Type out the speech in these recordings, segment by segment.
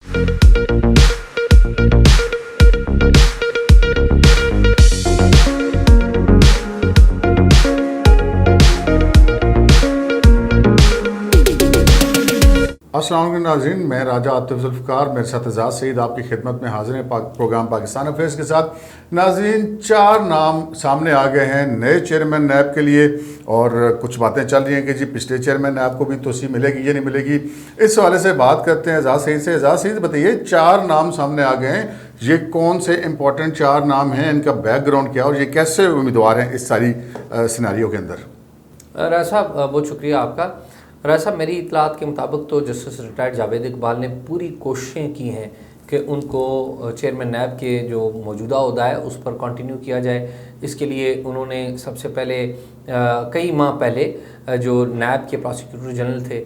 अस्सलाम वालेकुम नाज़रीन, मैं राजा आतिफ जुल्फ़िकार, मेरे साथ एजाज़ सईद आपकी खिदमत में हाजिर हैं प्रोग्राम पाकिस्तान अफेयर्स के साथ। नाज़रीन, 4 नाम सामने आ गए हैं नए चेयरमैन नैब के लिए और कुछ बातें चल रही हैं कि जी पिछले चेयरमैन नैब को भी तोसी मिलेगी या नहीं मिलेगी। इस हवाले से बात करते हैं एजाज़ सईद से। एजाज़ सईद बताइए, 4 नाम सामने आ गए हैं, ये कौन से इंपॉर्टेंट 4 नाम हैं, इनका बैकग्राउंड क्या और ये कैसे उम्मीदवार हैं इस सारी सिनेरियो के अंदर? राय साहब बहुत शुक्रिया आपका। राय साहब, मेरी इतलात के मुताबिक तो जस्टिस रिटायर्ड जावेद इकबाल ने पूरी कोशिशें की हैं कि उनको चेयरमैन नैब के जो मौजूदा ओहदा है उस पर कंटिन्यू किया जाए। इसके लिए उन्होंने सबसे पहले कई माह पहले जो नैब के प्रोसिक्यूटर जनरल थे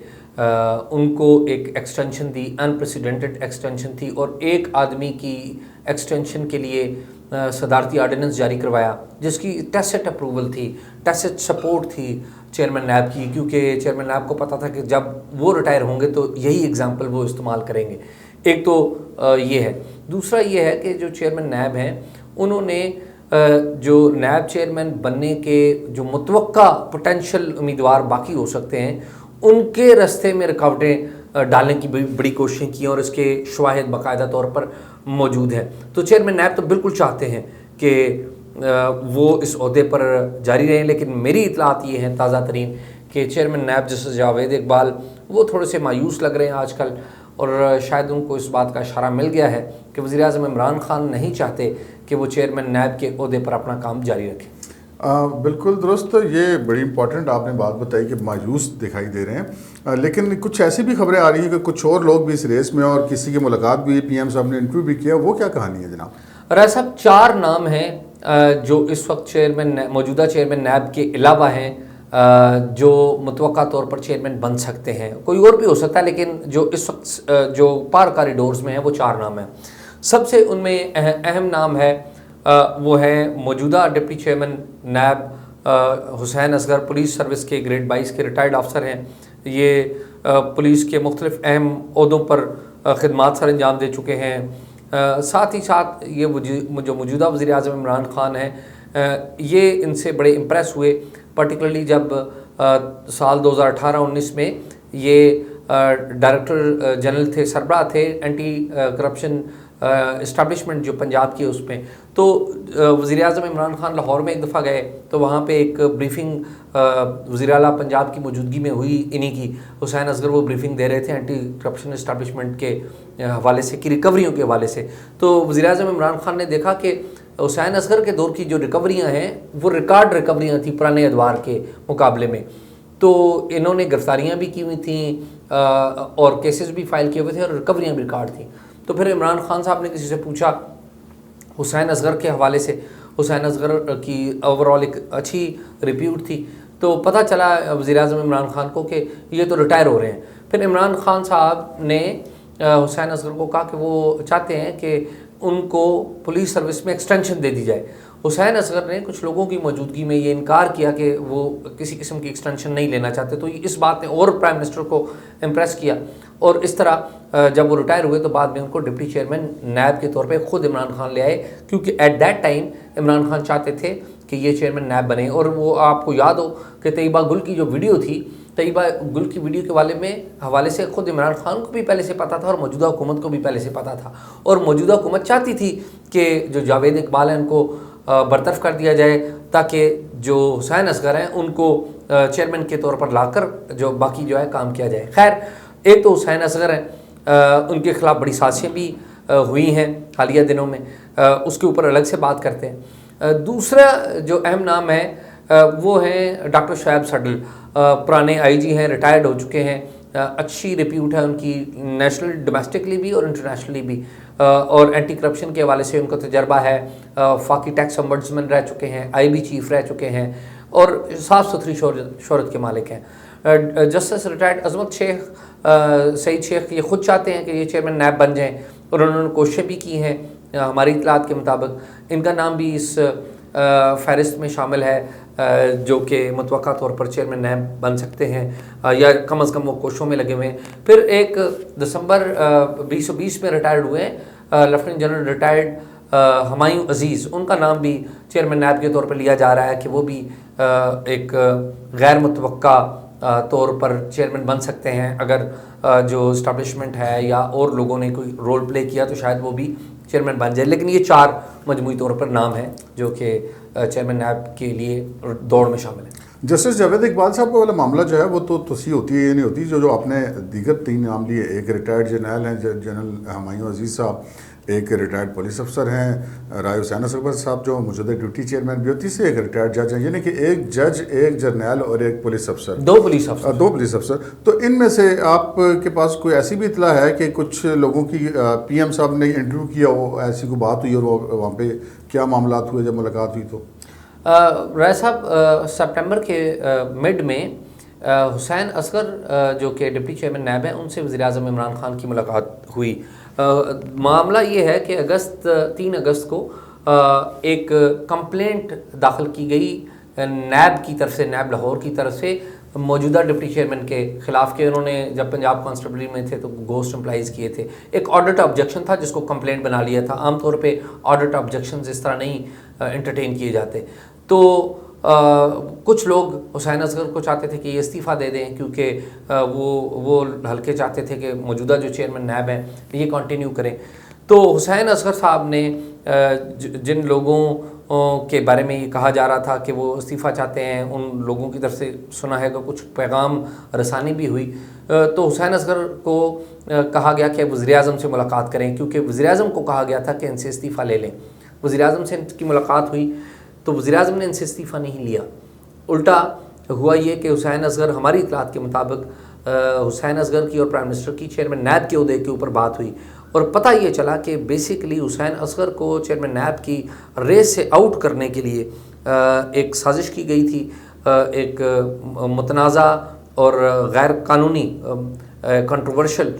उनको एक एक्सटेंशन दी, अनप्रेसिडेंटेड एक्सटेंशन थी, और एक आदमी की एक्सटेंशन के लिए सदारती आर्डिनेंस जारी करवाया जिसकी टैसिट अप्रूवल थी, टैसिट सपोर्ट थी चेयरमैन नैब की, क्योंकि चेयरमैन नैब को पता था कि जब वो रिटायर होंगे तो यही एग्जाम्पल वो इस्तेमाल करेंगे। एक तो ये है। दूसरा ये है कि जो चेयरमैन नैब हैं उन्होंने जो नैब चेयरमैन बनने के जो मुतवक्का पोटेंशियल उम्मीदवार बाकी हो सकते हैं उनके रास्ते में रुकावटें डालने की बड़ी कोशिशें की और इसके शवाहिद बाकायदा तौर पर मौजूद हैं। तो चेयरमैन नैब तो बिल्कुल चाहते हैं कि वो इस ओहदे पर जारी रहें, लेकिन मेरी इतलात ये हैं ताज़ा तरीन कि chairman NAB justice Javed Iqbal वो थोड़े से मायूस लग रहे हैं आजकल, और शायद उनको इस बात का इशारा मिल गया है कि वज़ीर-ए-आज़म इमरान खान नहीं चाहते कि वो चेयरमैन नैब के ओहदे पर अपना काम जारी रखें। बिल्कुल दुरुस्त। तो ये बड़ी इंपॉर्टेंट आपने बात बताई कि मायूस दिखाई दे रहे हैं, लेकिन कुछ ऐसी भी खबरें आ रही हैं कि कुछ और लोग भी इस रेस में और किसी की मुलाकात भी पीएम साहब ने इंटरव्यू भी किया। वो क्या कहानी है जनाब? राय साहब, 4 नाम हैं जो इस वक्त मौजूदा चेयरमैन नैब के अलावा हैं जो मुतवक्का तौर पर चेयरमैन बन सकते हैं। कोई और भी हो सकता है, लेकिन जो इस वक्त जो पार कॉरिडोर्स में है वो 4 नाम हैं। सबसे उनमें अहम नाम है वो है मौजूदा डिप्टी चेयरमैन नैब हुसैन असगर, पुलिस सर्विस के ग्रेड 22 के रिटायर्ड अफसर हैं। ये पुलिस के मुख्तलिफ अहम ओहदों पर खिदमात सर अंजाम दे चुके हैं। साथ ही साथ ये जो मौजूदा वज़ीर-ए-आज़म इमरान खान हैं ये इनसे बड़े इम्प्रेस हुए, पर्टिकुलरली जब साल 2018-19 में ये डायरेक्टर जनरल थे, सरबराह थे एंटी करप्शन इस्टेब्लिशमेंट जो पंजाब की है उसमें। तो वज़ीर-ए-आज़म इमरान खान लाहौर में एक दफ़ा गए तो वहाँ पे एक ब्रीफिंग वज़ीर आला पंजाब की मौजूदगी में हुई इन्हीं की। हुसैन असगर वो ब्रीफिंग दे रहे थे एंटी करप्शन इस्टेब्लिशमेंट के हवाले से, की रिकवरियों के हवाले से। तो वज़ीर-ए-आज़म इमरान खान ने देखा कि हुसैन असगर के दौर की जो रिकवरियाँ हैं वो रिकॉर्ड रिकवरियाँ थी पुराने अदवार के मुकाबले में। तो इन्होंने गिरफ्तारियाँ भी की हुई थी और केसेस भी फाइल किए हुए थे और रिकवरियाँ भी रिकॉर्ड थी। तो फिर इमरान खान साहब ने किसी से पूछा हुसैन असगर के हवाले से, हुसैन असगर की ओवरऑल एक अच्छी रिप्यूट थी, तो पता चला वज़ीर-ए-आज़म इमरान खान को कि ये तो रिटायर हो रहे हैं। फिर इमरान खान साहब ने हुसैन असगर को कहा कि वो चाहते हैं कि उनको पुलिस सर्विस में एक्सटेंशन दे दी जाए। हुसैन असगर ने कुछ लोगों की मौजूदगी में ये इनकार किया कि वो किसी किस्म की एक्सटेंशन नहीं लेना चाहते। तो इस बात ने और प्राइम मिनिस्टर को इम्प्रेस किया, और इस तरह जब वो रिटायर हुए तो बाद में उनको डिप्टी चेयरमैन नैब के तौर पे खुद इमरान खान ले आए, क्योंकि at that time Imran Khan चाहते थे कि ये चेयरमैन नैब बने। और वो आपको याद हो कि तैयबा गुल की जो वीडियो थी, तैयबा गुल की वीडियो के हवाले से खुद इमरान खान को भी पहले से पता था और मौजूदा हुकूमत को भी पहले से पता था, और मौजूदा हुकूमत चाहती थी कि जो जावेद इकबाल हैं उनको बरतरफ कर दिया जाए ताकि जो हुसैन असगर हैं उनको चेयरमैन के तौर पर लाकर जो बाकी जो है काम किया जाए। खैर, एक तो हुसैन असगर हैं, उनके खिलाफ बड़ी साजिशें भी हुई हैं हालिया दिनों में, उसके ऊपर अलग से बात करते हैं। दूसरा जो अहम नाम है वो हैं डॉक्टर शोएब सडल, पुराने आईजी हैं, रिटायर्ड हो चुके हैं, अच्छी रिप्यूट है उनकी नेशनल डोमेस्टिकली भी और इंटरनेशनली भी, और एंटी करप्शन के हवाले से उनका तजर्बा है। फाकी टैक्स ombudsman रह चुके हैं, IB चीफ रह चुके हैं और साफ़ सुथरी शोहरत के मालिक हैं। जस्टिस रिटायर्ड अजमत शेख सईद शेख ये ख़ुद चाहते हैं कि ये चेयरमैन नैब बन जाएँ, और उन्होंने कोशिशें भी की हैं। हमारी इतलात के मुताबिक इनका नाम भी इस फहरिस्त में शामिल है जो कि मुतवक्का तौर पर चेयरमैन नैब बन सकते हैं या कम अज़ कम वो कोशिशों में लगे हुए हैं। फिर 1 दिसंबर 2020 में रिटायर्ड हुए लेफ्टिनेंट जनरल रिटायर्ड हुमायूं अजीज़, उनका नाम भी चेयरमैन नैब के तौर पर लिया जा रहा है कि वो भी एक गैर मुतवक्का तौर पर चेयरमैन बन सकते हैं। अगर जो इस्टेब्लिशमेंट है या और लोगों ने कोई रोल प्ले किया तो शायद वो भी चेयरमैन बन जाए। लेकिन ये 4 मजमूई तौर पर नाम हैं जो कि चेयरमैन नैब के लिए दौड़ में शामिल है। जस्टिस जावेद इकबाल साहब का वाला मामला जो है वो तो तोसी होती है, ये नहीं होती। जो आपने दीगर 3 नाम लिए, एक रिटायर्ड जर्नल हैं जनरल हुमायूं अजीज़ साहब, एक रिटायर्ड पुलिस अफसर हैं राय हुसैन असगर साहब जो मौजूदा डिप्टी चेयरमैन भी होती है, एक रिटायर्ड जज हैं, यानी कि एक जज, एक जर्नल और एक पुलिस अफसर, 2 पुलिस अफसर। 2 पुलिस अफसर। तो इनमें से आपके पास कोई ऐसी भी इतला है कि कुछ लोगों की PM साहब ने इंटरव्यू किया हो, ऐसी कोई बात हुई और वो वहाँ पे क्या मामला हुए जब मुलाकात हुई? तो राय साहब सितंबर के मिड में हुसैन असगर जो कि डिप्टी चेयरमैन नैब हैं, उनसे वज़ीर-ए-आज़म इमरान खान की मुलाकात हुई। मामला ये है कि 3 अगस्त को एक कंप्लेंट दाखिल की गई नैब की तरफ से, नैब लाहौर की तरफ से मौजूदा डिप्टी चेयरमैन के ख़िलाफ़ के उन्होंने जब पंजाब कांस्टेबली में थे तो गोस्ट एम्प्लाइज़ किए थे। एक ऑडिट ऑब्जेक्शन था जिसको कंप्लेंट बना लिया था। आमतौर पे ऑडिट ऑब्जेक्शन इस तरह नहीं एंटरटेन किए जाते। तो कुछ लोग हुसैन असगर को चाहते थे कि ये इस्तीफ़ा दे दें क्योंकि वो हल्के चाहते थे कि मौजूदा जो चेयरमैन नैब हैं ये कंटिन्यू करें। तो हुसैन असगर साहब ने जिन लोगों के बारे में ये कहा जा रहा था कि वो इस्तीफ़ा चाहते हैं, उन लोगों की तरफ से सुना है कि कुछ पैगाम रसानी भी हुई। तो हुसैन असगर को कहा गया कि वज़ीर-ए-आज़म से मुलाकात करें क्योंकि वज़ीर-ए-आज़म को कहा गया था कि इनसे इस्तीफ़ा ले लें। वज़ीर-ए-आज़म से इनकी मुलाकात हुई तो वज़ीर-ए-आज़म ने इनसे इस्तीफ़ा नहीं लिया। उल्टा हुआ ये कि हुसैन असगर, हमारी इतलात के मुताबिक हुसैन असगर की और प्राइम मिनिस्टर की चेयरमैन नैब के उहदे के ऊपर बात हुई और पता ये चला कि बेसिकली हुसैन असगर को चेयरमैन नैब की रेस से आउट करने के लिए एक साजिश की गई थी। एक मुतनाज़ा और गैर कानूनी कंट्रोवर्शल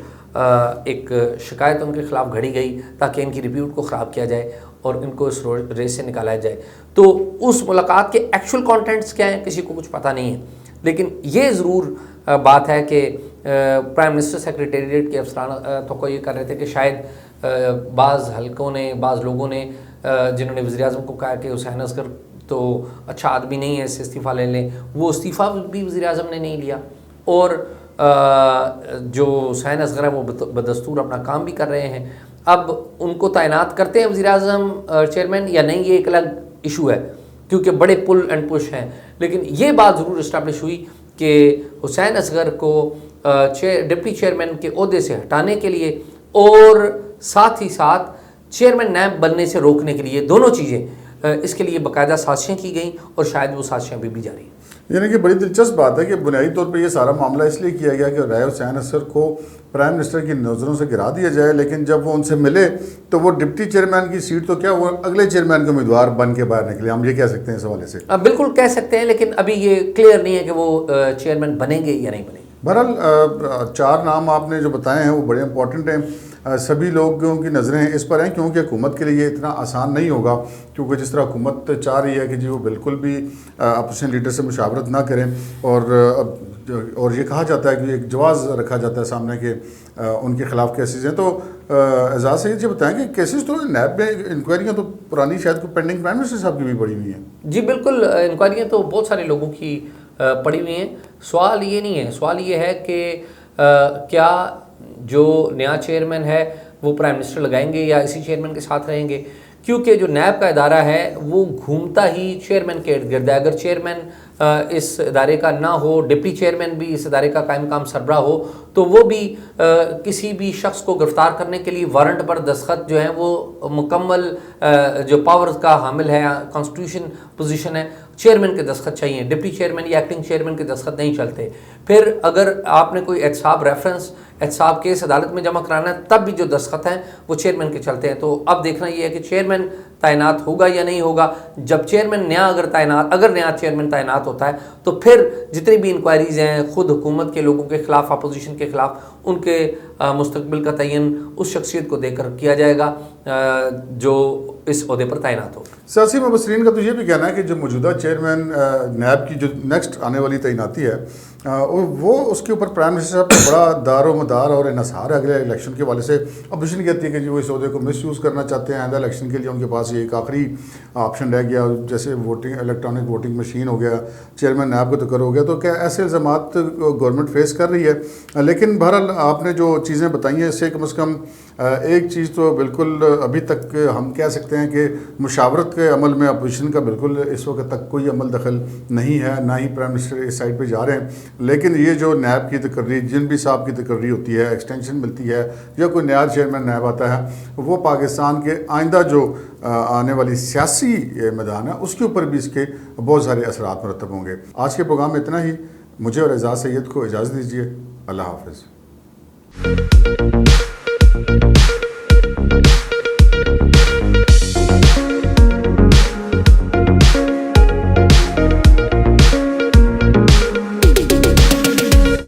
एक शिकायत उनके ख़िलाफ़ घड़ी गई ताकि इनकी रिप्यूट को ख़राब किया जाए और इनको इस रेस से निकाला जाए। तो उस मुलाकात के एक्चुअल कंटेंट्स क्या हैं किसी को कुछ पता नहीं है, लेकिन ये ज़रूर बात है कि प्राइम मिनिस्टर सेक्रेटेरिएट के अफसरान तो ये कर रहे थे कि शायद बाज़ हलकों ने, बाज़ लोगों ने जिन्होंने वज़ीर-ए-आज़म को कहा कि हुसैन असगर तो अच्छा आदमी नहीं है, इससे इस्तीफ़ा ले लें, वो इस्तीफ़ा भी वज़ीर-ए-आज़म ने नहीं लिया और जो हुसैन असगर है वो बदस्तूर अपना काम भी कर रहे हैं। अब उनको तैनात करते हैं वज़ीर-ए-आज़म चेयरमैन या नहीं, ये एक अलग इशू है क्योंकि बड़े पुल एंड पुश हैं। लेकिन ये बात ज़रूर इस्टेब्लिश हुई कि हुसैन असगर को डिप्टी चेयरमैन के ओहदे से हटाने के लिए और साथ ही साथ चेयरमैन नैब बनने से रोकने के लिए, दोनों चीज़ें, इसके लिए बाकायदा साजिशें की गई और शायद वो साजिशें अभी भी जारी हैं। यानी कि बड़ी दिलचस्प बात है कि बुनियादी तौर पर यह सारा मामला इसलिए किया गया कि राय हुसैन असगर को प्राइम मिनिस्टर की नज़रों से गिरा दिया जाए, लेकिन जब वो उनसे मिले तो वो डिप्टी चेयरमैन की सीट तो क्या, वो अगले चेयरमैन के उम्मीदवार बन के बाहर निकले। हम ये कह सकते हैं इस हवाले से? बिल्कुल कह सकते हैं, लेकिन अभी ये क्लियर नहीं है कि वो चेयरमैन बनेंगे या नहीं बनेंगे। बहरहाल 4 नाम आपने जो बताए हैं वो बड़े इंपॉर्टेंट हैं। सभी लोगों की नज़रें इस पर हैं क्योंकि हुकूमत के लिए ये इतना आसान नहीं होगा, क्योंकि जिस तरह हुकूमत चाह रही है कि जी वो बिल्कुल भी अपोजिशन लीडर से मुशावरत ना करें और ये कहा जाता है कि एक जवाज़ रखा जाता है सामने के उनके ख़िलाफ़ केसेस हैं। तो एजाज़ सईद जी बताएं कि केसेस तो नैब में इंक्वायरियाँ तो पुरानी शायद को पेंडिंग प्राइम मिनिस्टर साहब की भी पड़ी हुई हैं। जी बिल्कुल, इंक्वायरियाँ तो बहुत सारे लोगों की पड़ी हुई हैं। सवाल ये नहीं है, सवाल ये है कि क्या जो नया चेयरमैन है वो प्राइम मिनिस्टर लगाएंगे या इसी चेयरमैन के साथ रहेंगे, क्योंकि जो नैब का इदारा है वो घूमता ही चेयरमैन के इर्द गिर्द है। अगर चेयरमैन इस इदारे का ना हो, डिप्टी चेयरमैन भी इस इदारे का कायम काम सरबराह हो, तो वो भी किसी भी शख्स को गिरफ्तार करने के लिए वारंट पर दस्तखत जो है वो मुकम्मल जो पावर्स का हामिल है, कॉन्स्टिट्यूशन पोजीशन है, चेयरमैन के दस्तखत चाहिए। डिप्टी चेयरमैन या एक्टिंग चेयरमैन के दस्तखत नहीं चलते। फिर अगर आपने कोई एहतसाब रेफरेंस एहतसाब केस अदालत में जमा कराना है तब भी जो दस्तखत हैं वो चेयरमैन के चलते हैं। तो अब देखना ये है कि चेयरमैन तैनात होगा या नहीं होगा। जब चेयरमैन नया अगर नया चेयरमैन तैनात होता है तो फिर जितनी भी इंक्वायरीज हैं खुद हुकूमत के लोगों के खिलाफ, अपोजिशन के खिलाफ, उनके मुस्तकबिल का तयन उस शख्सियत को देकर किया जाएगा जो इस ओहदे पर तैनात हो। सियासी मुबसरीन का तो ये भी कहना है कि जो मौजूदा चेयरमैन नैब की जो नेक्स्ट आने वाली तैनाती है वो उसके ऊपर प्राइम मिनिस्टर साहब का बड़ा दारो मदार और इन्हसार है अगले इलेक्शन के वाले से। अपोजिशन कहती है कि वो इस अहदे को मिस यूज़ करना चाहते हैं, आइंदा इलेक्शन के लिए उनके पास ये एक आखिरी ऑप्शन रह गया, जैसे वोटिंग इलेक्ट्रॉनिक वोटिंग मशीन हो गया, चेयरमैन नैब को तकर हो गया। तो क्या ऐसे इल्ज़ामात गवर्नमेंट फेस कर रही है? लेकिन बहरहाल आपने जो चीज़ें बताई हैं इससे कम से कम एक चीज़ तो बिल्कुल अभी तक हम कह सकते हैं कि मुशावरत के अमल में अपोजिशन का बिल्कुल इस वक्त तक कोई अमल दखल नहीं है, ना ही प्राइम मिनिस्टर इस साइड पे जा रहे हैं। लेकिन ये जो नैब की तकर्री, जिन भी साहब की तकर्री होती है, एक्सटेंशन मिलती है या कोई नया चेयरमैन नैब आता है, वो पाकिस्तान के आइंदा जो आने वाली सियासी मैदान है उसके ऊपर भी इसके बहुत सारे असरात मरतब होंगे। आज के प्रोग्राम में इतना ही। मुझे और एजाज सैयद को इजाज़त दीजिए। अल्लाह हाफ़िज़।